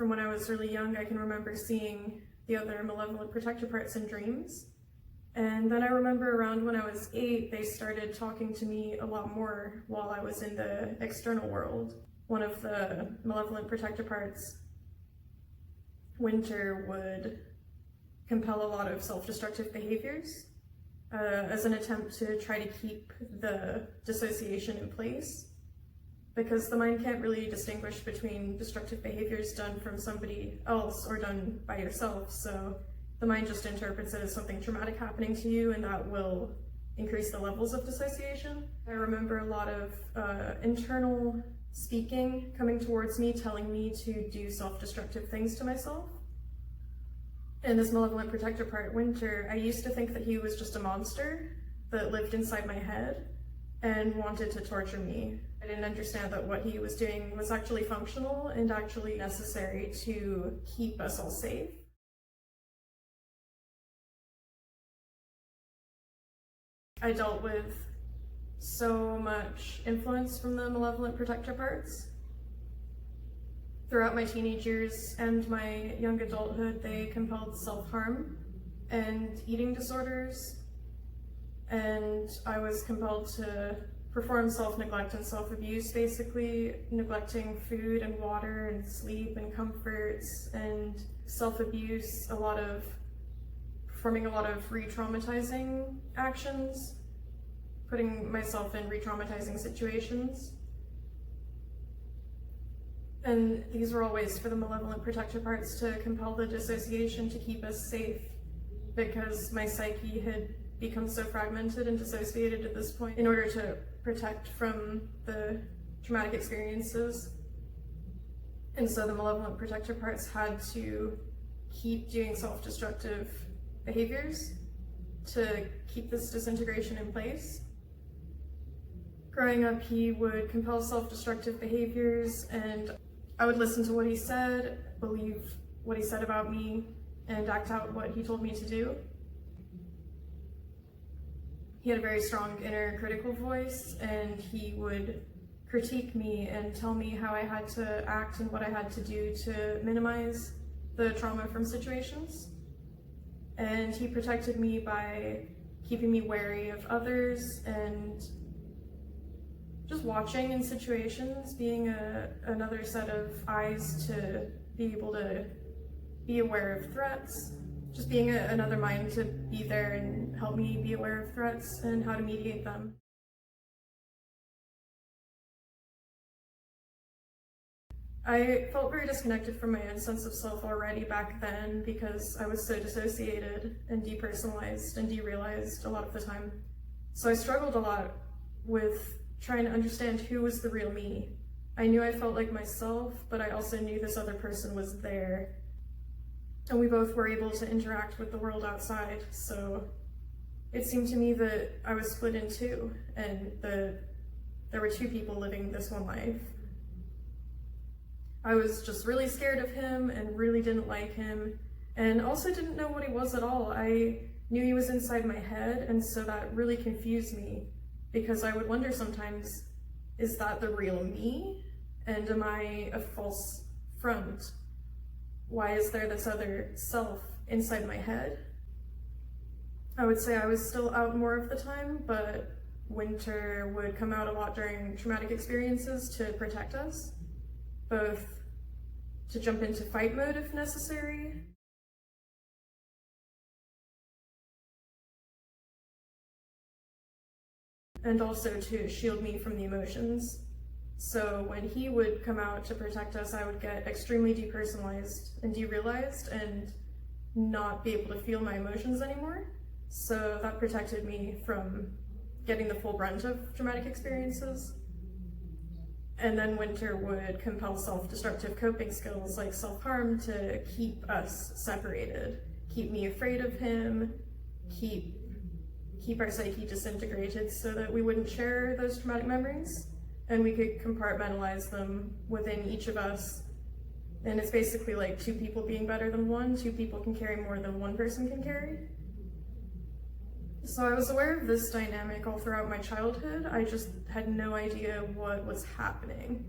from when I was really young, I can remember seeing the other malevolent protector parts in dreams. And then I remember around when I was 8, they started talking to me a lot more while I was in the external world. One of the malevolent protector parts, Winter, would compel a lot of self-destructive behaviors as an attempt to try to keep the dissociation in place, because the mind can't really distinguish between destructive behaviors done from somebody else or done by yourself, so the mind just interprets it as something traumatic happening to you, and that will increase the levels of dissociation. I remember a lot of internal speaking coming towards me, telling me to do self-destructive things to myself. In this malevolent protector part, Winter, I used to think that he was just a monster that lived inside my head and wanted to torture me. I didn't understand that what he was doing was actually functional and actually necessary to keep us all safe. I dealt with so much influence from the malevolent protector parts. Throughout my teenage years and my young adulthood, they compelled self-harm and eating disorders, and I was compelled to perform self-neglect and self-abuse, basically neglecting food and water and sleep and comforts, and self-abuse, performing a lot of re-traumatizing actions, putting myself in re-traumatizing situations. And these were all ways for the malevolent protector parts to compel the dissociation to keep us safe, because my psyche had become so fragmented and dissociated at this point in order to protect from the traumatic experiences. And so the malevolent protector parts had to keep doing self-destructive behaviors to keep this disintegration in place. Growing up, he would compel self-destructive behaviors, and I would listen to what he said, believe what he said about me, and act out what he told me to do. He had a very strong inner critical voice, and he would critique me and tell me how I had to act and what I had to do to minimize the trauma from situations. And he protected me by keeping me wary of others and just watching in situations, being another set of eyes to be able to be aware of threats, just being another mind to be there and help me be aware of threats and how to mediate them. I felt very disconnected from my own sense of self already back then because I was so dissociated and depersonalized and derealized a lot of the time. So I struggled a lot with trying to understand who was the real me. I knew I felt like myself, but I also knew this other person was there. And we both were able to interact with the world outside, so it seemed to me that I was split in two, and that there were two people living this one life. I was just really scared of him and really didn't like him, and also didn't know what he was at all. I knew he was inside my head, and so that really confused me, because I would wonder sometimes, is that the real me? And am I a false front? Why is there this other self inside my head? I would say I was still out more of the time, but Winter would come out a lot during traumatic experiences to protect us, both to jump into fight mode if necessary, and also to shield me from the emotions. So when he would come out to protect us, I would get extremely depersonalized and derealized and not be able to feel my emotions anymore. So that protected me from getting the full brunt of traumatic experiences. And then Winter would compel self-destructive coping skills like self-harm to keep us separated, keep me afraid of him, keep our psyche disintegrated so that we wouldn't share those traumatic memories, and we could compartmentalize them within each of us. And it's basically like two people being better than one. Two people can carry more than one person can carry. So I was aware of this dynamic all throughout my childhood. I just had no idea what was happening.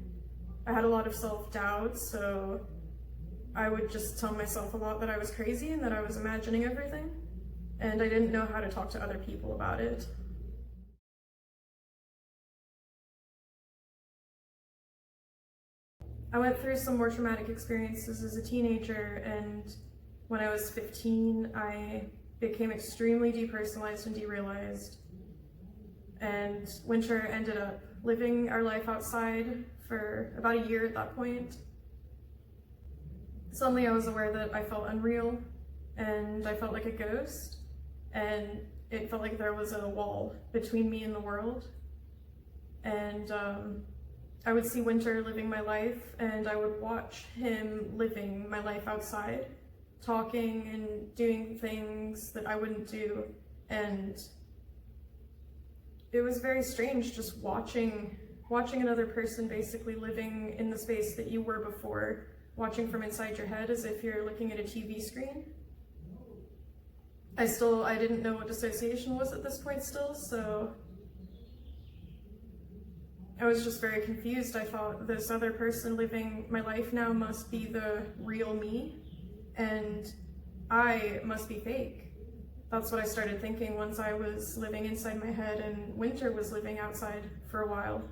I had a lot of self-doubt, so I would just tell myself a lot that I was crazy and that I was imagining everything, and I didn't know how to talk to other people about it. I went through some more traumatic experiences as a teenager, and when I was 15, I became extremely depersonalized and derealized. And Winter ended up living our life outside for about a year at that point. Suddenly I was aware that I felt unreal, and I felt like a ghost, and it felt like there was a wall between me and the world. And I would see Winter living my life, and I would watch him living my life outside, talking and doing things that I wouldn't do, and it was very strange just watching another person basically living in the space that you were before, watching from inside your head as if you're looking at a TV screen. I didn't know what dissociation was at this point still, so I was just very confused. I thought this other person living my life now must be the real me, and I must be fake. That's what I started thinking once I was living inside my head and Winter was living outside for a while.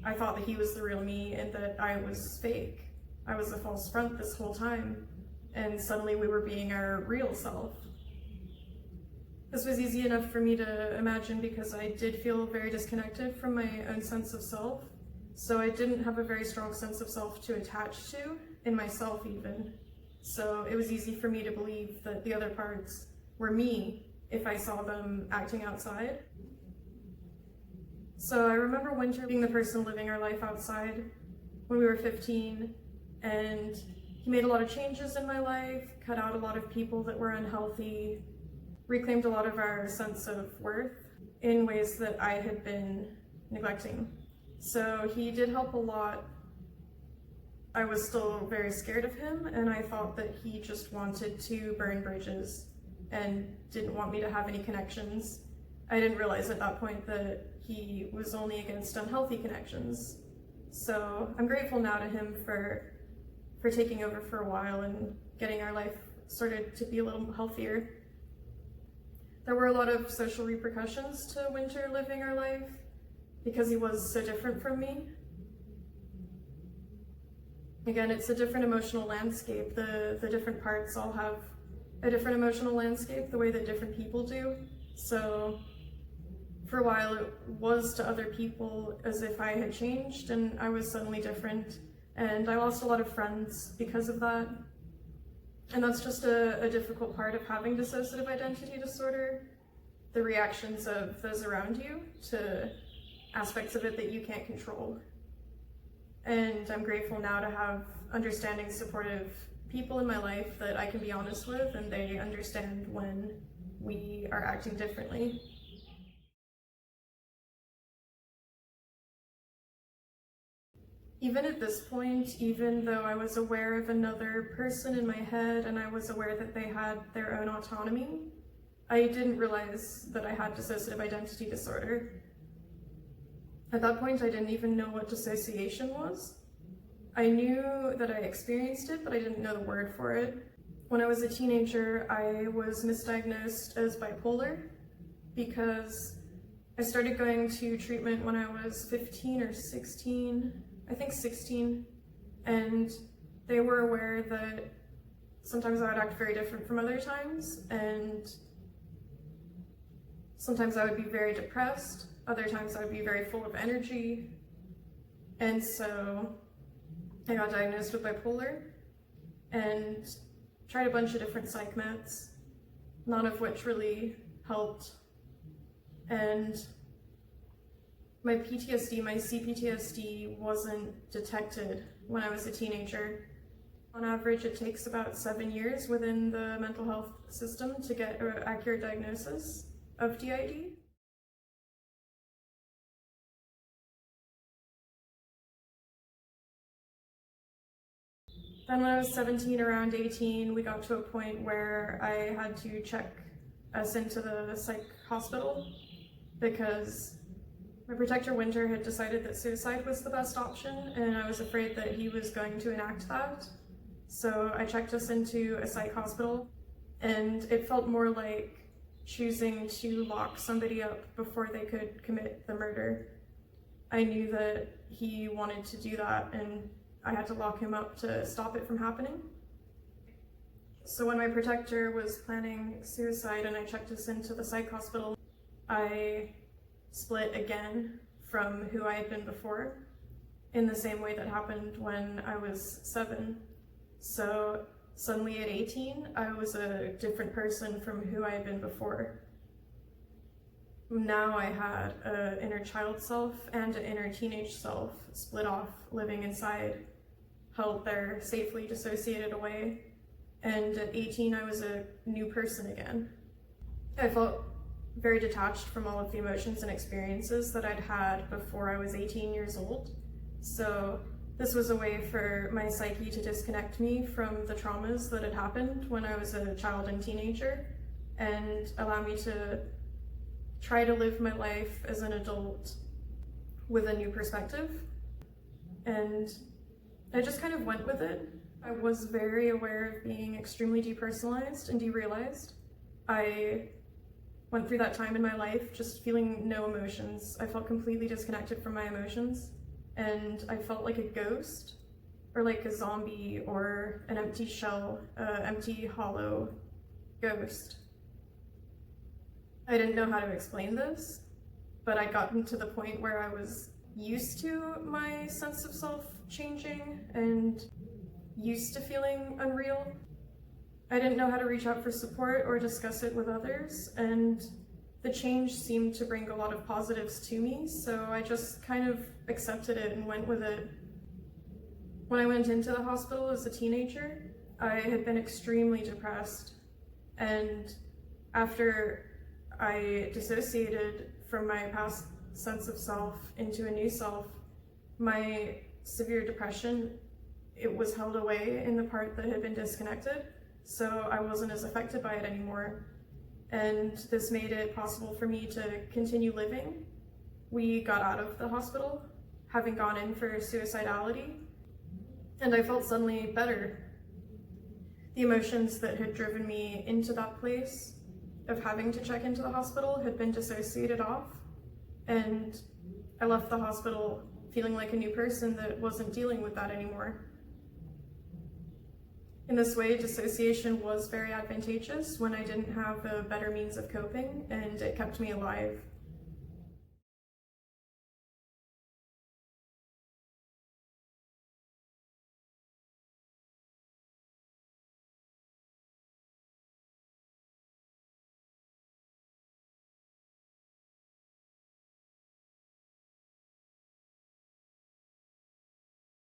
I thought that he was the real me and that I was fake. I was a false front this whole time, and suddenly we were being our real self. This was easy enough for me to imagine because I did feel very disconnected from my own sense of self, so I didn't have a very strong sense of self to attach to, in myself even. So it was easy for me to believe that the other parts were me if I saw them acting outside. So I remember Winter being the person living our life outside when we were 15, and he made a lot of changes in my life, cut out a lot of people that were unhealthy, reclaimed a lot of our sense of worth in ways that I had been neglecting. So he did help a lot. I was still very scared of him, and I thought that he just wanted to burn bridges and didn't want me to have any connections. I didn't realize at that point that he was only against unhealthy connections. So I'm grateful now to him for taking over for a while and getting our life started to be a little healthier. There were a lot of social repercussions to Winter living our life because he was so different from me. Again, it's a different emotional landscape. The different parts all have a different emotional landscape, the way that different people do. So for a while it was to other people as if I had changed and I was suddenly different. And I lost a lot of friends because of that. And that's just a difficult part of having dissociative identity disorder, the reactions of those around you to aspects of it that you can't control. And I'm grateful now to have understanding, supportive people in my life that I can be honest with, and they understand when we are acting differently. Even at this point, even though I was aware of another person in my head and I was aware that they had their own autonomy, I didn't realize that I had dissociative identity disorder. At that point, I didn't even know what dissociation was. I knew that I experienced it, but I didn't know the word for it. When I was a teenager, I was misdiagnosed as bipolar because I started going to treatment when I was 15 or 16. I think 16, and they were aware that sometimes I would act very different from other times, and sometimes I would be very depressed, other times I would be very full of energy, and so I got diagnosed with bipolar and tried a bunch of different psych meds, none of which really helped, and my PTSD, my CPTSD, wasn't detected when I was a teenager. On average, it takes about 7 years within the mental health system to get an accurate diagnosis of DID. Then when I was 17, around 18, we got to a point where I had to check us into the psych hospital because my protector Winter had decided that suicide was the best option, and I was afraid that he was going to enact that. So I checked us into a psych hospital, and it felt more like choosing to lock somebody up before they could commit the murder. I knew that he wanted to do that, and I had to lock him up to stop it from happening. So when my protector was planning suicide and I checked us into the psych hospital, I split again from who I had been before, in the same way that happened when I was 7. So suddenly at 18, I was a different person from who I had been before. Now I had an inner child self and an inner teenage self split off, living inside, held there, safely dissociated away. And at 18, I was a new person again. I felt very detached from all of the emotions and experiences that I'd had before I was 18 years old. So this was a way for my psyche to disconnect me from the traumas that had happened when I was a child and teenager, and allow me to try to live my life as an adult with a new perspective. And I just kind of went with it. I was very aware of being extremely depersonalized and derealized. I went through that time in my life just feeling no emotions. I felt completely disconnected from my emotions, and I felt like a ghost, or like a zombie, or an empty shell, empty, hollow ghost. I didn't know how to explain this, but I'd gotten to the point where I was used to my sense of self changing and used to feeling unreal. I didn't know how to reach out for support or discuss it with others, and the change seemed to bring a lot of positives to me, so I just kind of accepted it and went with it. When I went into the hospital as a teenager, I had been extremely depressed, and after I dissociated from my past sense of self into a new self, my severe depression, it was held away in the part that had been disconnected, so I wasn't as affected by it anymore. And this made it possible for me to continue living. We got out of the hospital, having gone in for suicidality, and I felt suddenly better. The emotions that had driven me into that place of having to check into the hospital had been dissociated off, and I left the hospital feeling like a new person that wasn't dealing with that anymore. In this way, dissociation was very advantageous when I didn't have a better means of coping, and it kept me alive.